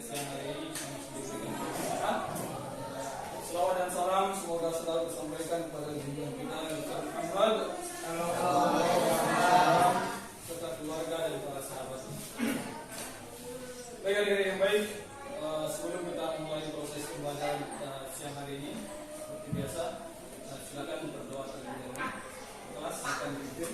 siang hari ini sama sedikit dengan selawat dan salam semoga selalu disampaikan kepada junjungan kita Nabi Muhammad serta keluarga dan para sahabat. Baik adik-adik yang baik, sebelum kita mulai proses pembelajaran kita siang hari ini, seperti biasa, silakan berdoa terlebih dahulu. Kelas akan dipimpin.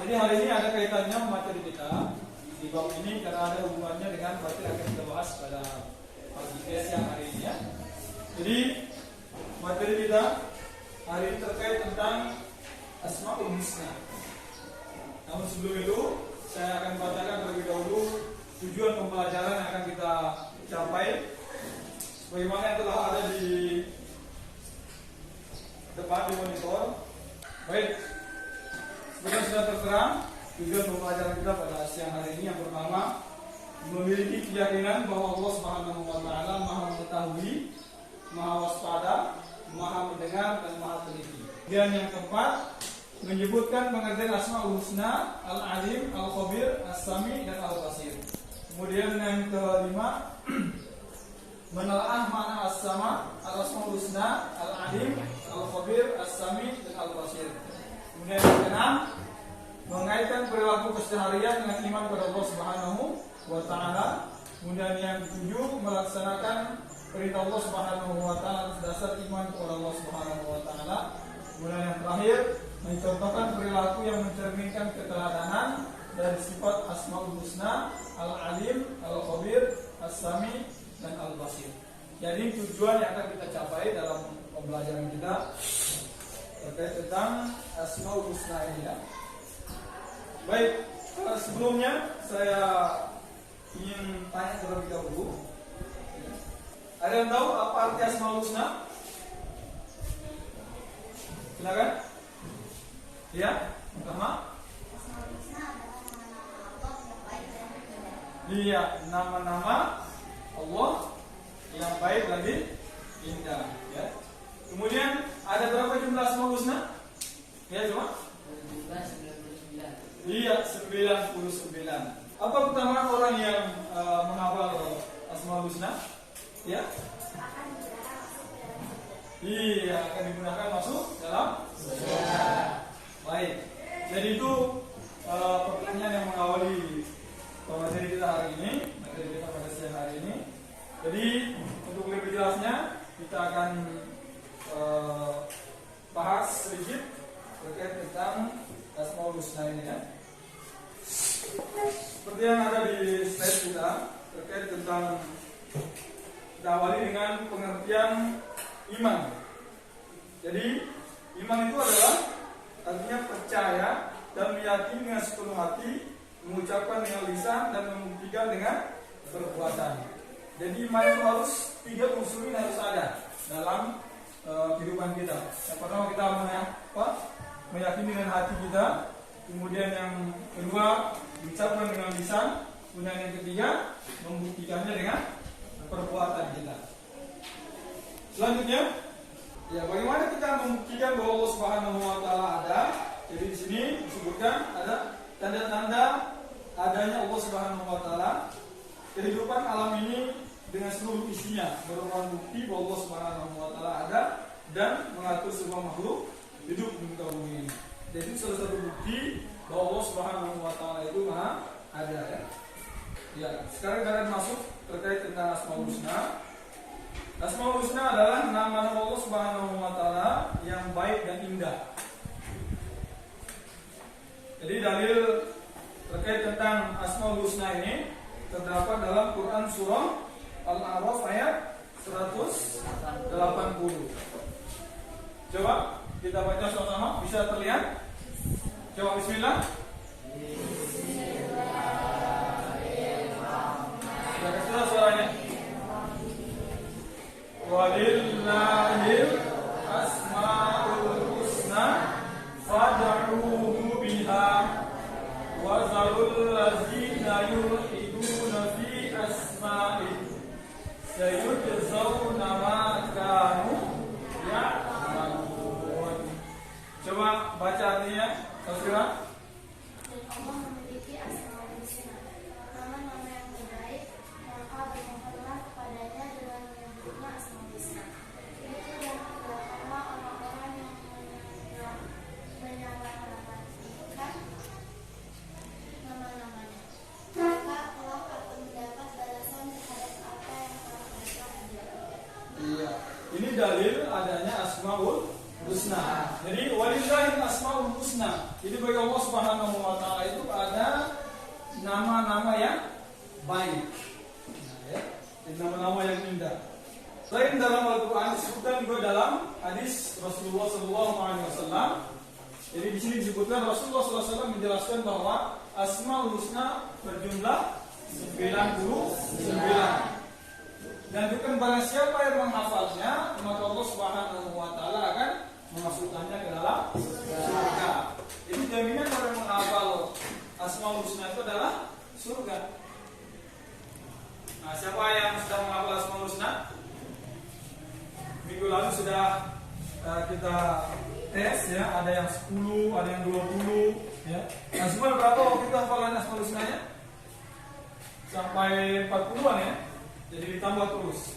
Jadi hari ini ada kaitannya materi kita di bab ini karena ada hubungannya dengan materi yang akan kita bahas pada pagi siang hari ini ya. Jadi materi kita hari ini terkait tentang Asmaul Husna. Namun sebelum itu saya akan bacakan terlebih dahulu tujuan pembelajaran yang akan kita capai sebagaimana yang telah ada di depan di monitor. Baik, sebenarnya sudah tertera tujuan pembelajaran kita pada siang hari ini yang pertama memiliki keyakinan bahwa Allah Subhanahu wa taala Maha mengetahui, Maha waspada, Maha mendengar dan Maha teliti. Dan yang keempat menyebutkan pengertian Asmaul Husna, Al-Alim, Al-Khabir, As-Sami dan Al-Basir. Kemudian yang kelima menelaah makna As-Sama, Al-Asmaul Husna, Al-Alim, Al-Khabir, As-Sami dan Al-Basir. Kemudian yang keenam mengaitkan perilaku keseharian dengan iman kepada Allah Subhanahu wa taala. Kemudian yang ketujuh melaksanakan perintah Allah Subhanahu wa taala atas dasar iman kepada Allah Subhanahu wa taala. Kemudian yang terakhir mencontohkan perilaku yang mencerminkan keteladanan dari sifat Asmaul Husna, Al-Alim, Al-Khabir, As-Sami dan Al-Basir. Jadi tujuan yang akan kita capai dalam pembelajaran kita terkait tentang Asmaul Husna ini ya. Baik, sebelumnya saya ingin tanya terlebih dahulu. Ada yang tahu apa arti Asmaul Husna? Silakan. Ya, pertama. Iya, nama-nama Allah yang baik lagi indah. Ya. Kemudian ada berapa jumlah Asmaul Husna? Ya, cuma? Iya, 99. Apa keutamaan orang yang menghafal Asmaul Husna? Ya. Iya, akan digunakan masuk dalam surga. Baik. Jadi itu pertanyaan yang mengawali materi kita hari ini, materi kita pada siang hari ini. Jadi untuk lebih jelasnya kita akan bahas sedikit terkait tentang Asmaul Husna ini ya. Seperti yang ada di slide kita terkait tentang kita awali dengan pengertian iman. Jadi iman itu adalah artinya percaya dan meyakini dengan sepenuh hati, mengucapkan dengan lisan dan membuktikan dengan perbuatan. Jadi iman itu harus 3 unsur ini harus ada dalam kehidupan kita. Yang pertama kita meyakini dengan hati kita, kemudian yang kedua diucapkan dengan lisan, kemudian yang ketiga membuktikannya dengan perbuatan kita. Selanjutnya, ya bagaimana kita membuktikan bahwa Allah Subhanahu wa taala ada? Jadi di sini disebutkan ada tanda-tanda adanya Allah Subhanahu wa taala. kehidupan alam ini dengan seluruh isinya merupakan bukti bahwa Allah Subhanahu wa taala ada dan mengatur semua makhluk hidup di muka bumi ini. Jadi salah satu bukti bahwa Allah Subhanahu wa taala itu Maha ada ya. Ya, sekarang kita masuk terkait tentang Asmaul Husna. Asmaul Husna adalah nama-nama Allah Subhanahu wa taala yang baik dan indah. Jadi dalil terkait tentang Asmaul Husna ini terdapat dalam Quran surah Al-A'raf ayat 180. Coba kita baca sama-sama, bisa terlihat? Coba bismillah. Sudah kesudah suaranya. Walillahil asmaul husna fad'uhu biha wa zarul ladzina yulhiduna fi asma'i sayujzauna ma kanu ya'malun. Coba baca artinya, Tasbih. Allah memiliki asmaul husna, nama-nama yang terbaik, maka bermohonlah kepadanya dengan menyebutnya asmaul husna. Itu yang dilakukanlah orang-orang yang menyamakan nama-namanya. Maka Allah akan mendapat balasan terhadap apa yang telah mereka kerjakan. Iya, ini dalil adanya Asmaul Husna. Jadi walillahil asmaul husna. Jadi bagi Allah Subhanahu wa taala itu ada nama-nama yang baik. Nah, ya. Nama-nama yang indah. Selain dalam Al-Qur'an disebutkan juga dalam hadis Rasulullah SAW. Jadi di sini disebutkan Rasulullah SAW menjelaskan bahwa Asmaul Husna berjumlah 99. Dan bukan barang siapa yang menghafalnya, maka Allah Subhanahu wa taala akan memasukkannya ke dalam surga. Jadi jaminan orang menghafal Asmaul Husna itu adalah surga. Nah, siapa yang sudah menghafal Asmaul Husna? Minggu lalu sudah kita tes ya, ada yang 10, ada yang 20 ya. Nah, semua berapa waktu kita hafalan Asmaul Husnanya? Sampai 40-an ya. Jadi ditambah terus.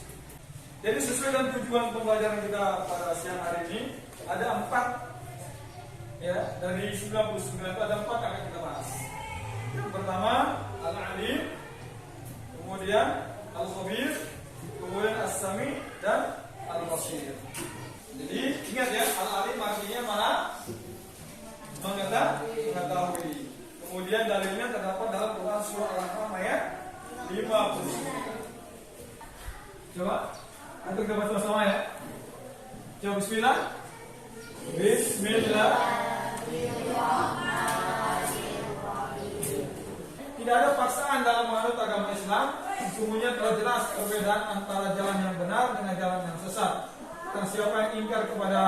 Jadi sesuai dengan tujuan pembelajaran kita pada siang hari ini, ada 4 ya, dari 99 itu ada 4 yang akan kita bahas. Yang pertama Al-Alim, kemudian Al-Khabir, kemudian As-Sami dan Al-Basir. Jadi ingat ya, Al-Alim artinya Maha mengetahui. Kemudian dalilnya terdapat dalam Quran surah Al-An'am ayat 50. Coba, antum kita baca sama ya. Coba bismillah. Bismillah. Tidak ada paksaan dalam menganut agama Islam. Sesungguhnya telah jelas perbedaan antara jalan yang benar dengan jalan yang sesat. Dan siapa yang ingkar kepada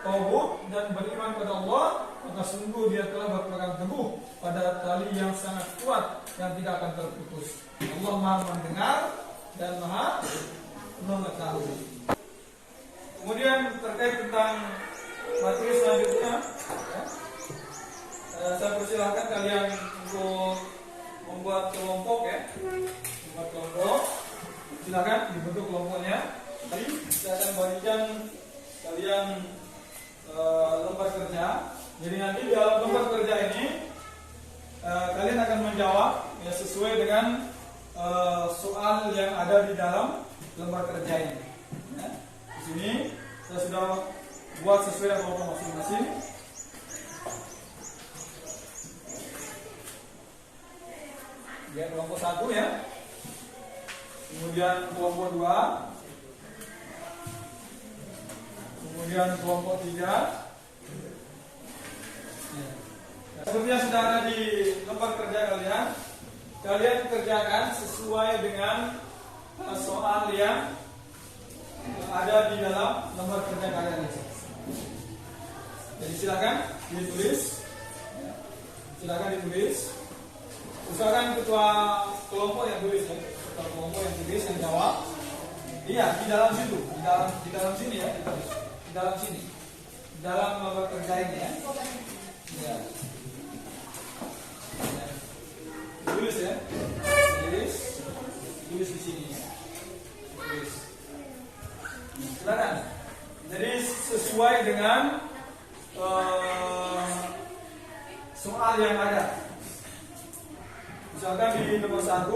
tauhid dan beriman kepada Allah, maka sungguh dia telah berpegang teguh pada tali yang sangat kuat yang tidak akan terputus. Allah Maha mendengar dan Maha mengetahui. Kemudian terkait tentang materi selanjutnya, ya, saya persilahkan kalian untuk membuat kelompok ya, membuat kelompok. Silakan dibentuk kelompoknya. Jadi saya akan bagikan kalian lembar kerja. Jadi nanti di dalam lembar kerja ini kalian akan menjawab ya, sesuai dengan soal yang ada di dalam lembar kerja ini. Ya. Di sini saya sudah buat sesuai dengan kelompok masing-masing. Ya, kelompok 1 ya. Kemudian kelompok 2. Kemudian kelompok 3. Ya. Seperti yang sudah ada di lembar kerja kalian, kalian kerjakan sesuai dengan soal yang ada di dalam lembar kerja kalian ini. Jadi silakan ditulis. Silakan ditulis. Usahakan ketua kelompok yang tulis ya. Ketua kelompok yang tulis yang jawab. Iya, di dalam situ, di dalam sini ya, ditulis. Di dalam sini. Di dalam lembar kerja ini ya. Ya. Tulis ya. Tulis. tulis di sini. Tulis. Silakan. Jadi sesuai dengan soal yang ada. Misalkan di nomor 1,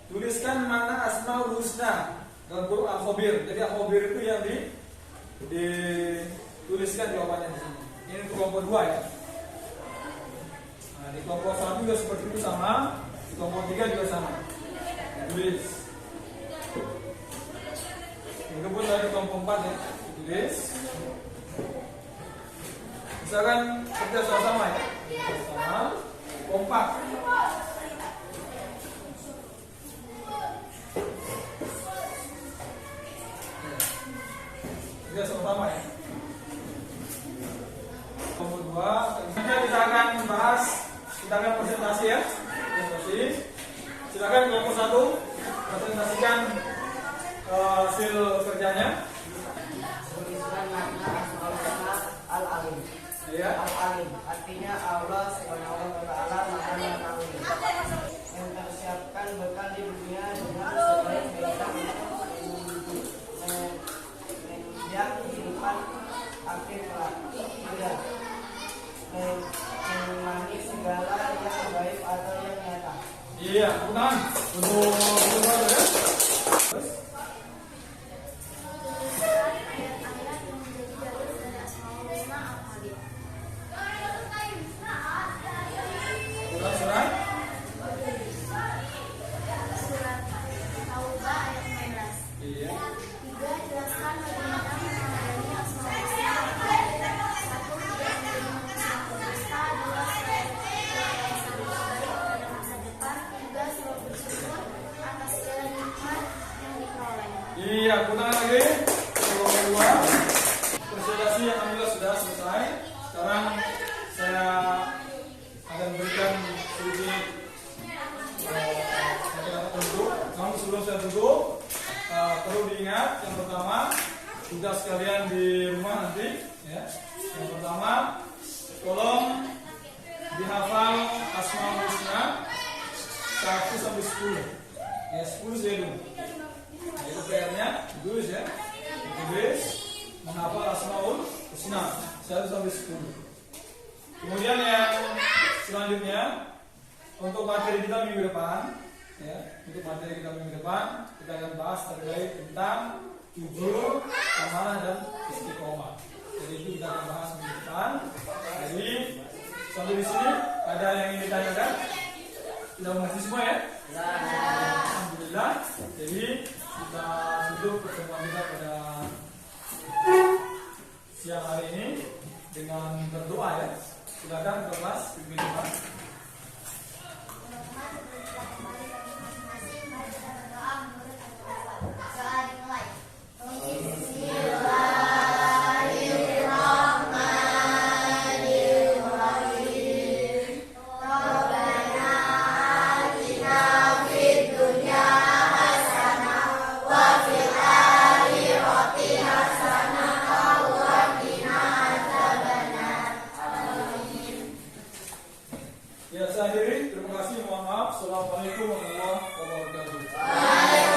tuliskan mana Asmaul Husna dalam huruf Al-Khabir. Jadi Al-Khabir itu yang dituliskan jawabannya di sini. Ini untuk kelompok 2 ya. Nah, di kelompok 1 juga seperti itu sama, di kelompok 3 juga sama. Tulis. Kemudian dari kelompok 4 ya, tulis. Misalkan kerja sama ya, sama, kompak. Kerja sama ya. Kelompok 2, kita akan bahas, kita akan presentasi ya, presentasi. Silakan kelompok 1 presentasikan hasil kerjanya. Tuliskan makna Asmaul Husna Al-Alim. Ya. Al-Alim artinya Allah Subhanahu wa taala Maha Mengetahui. Yang tersiapkan bekal di dunia dengan sebaik-baiknya untuk menunjang kehidupan akhir kelak. Mengimani segala yang baik atau yang nyata. Iya, bukan untuk ya. Terus Tuliskan ayat-ayat yang menjadi dalil dari Asmaul Husna Al-Alim. surat Surat Taubah ayat 15. iya. 3. Jelaskan bagaimana mengenai Asmaul Husna Al-Alim. 1. Tidak menjadi manusia berdusta. 2. Selalu baik pada masa depan. 3. Selalu bersyukur atas segala nikmat yang diperoleh. Iya, putar lagi. Kelompok 2. Presentasi yang alhamdulillah sudah selesai. Sekarang saya akan berikan sedikit kata-kata penutup. Namun sebelum saya tutup, perlu diingat yang pertama, tugas kalian di rumah nanti ya. Yang pertama, tolong dihafal Asmaul Husna 1 sampai 10. Ya, 10 saya dulu. Itu PR-nya tulis ya. Tulis menghafal Asmaul Husna 1 sampai 10. Kemudian yang selanjutnya untuk materi kita minggu depan ya, untuk materi kita minggu depan kita akan bahas terkait tentang 7 amanah dan istiqomah. Jadi itu kita akan bahas minggu depan. Jadi sampai di sini ada yang ingin ditanyakan? Sudah mengerti semua ya? Alhamdulillah. Jadi kita tutup pertemuan kita pada siang hari ini dengan berdoa ya. Silakan kelas pimpin doa. Ya, saya akhiri. Terima kasih. Mohon maaf. Assalamualaikum warahmatullahi wabarakatuh.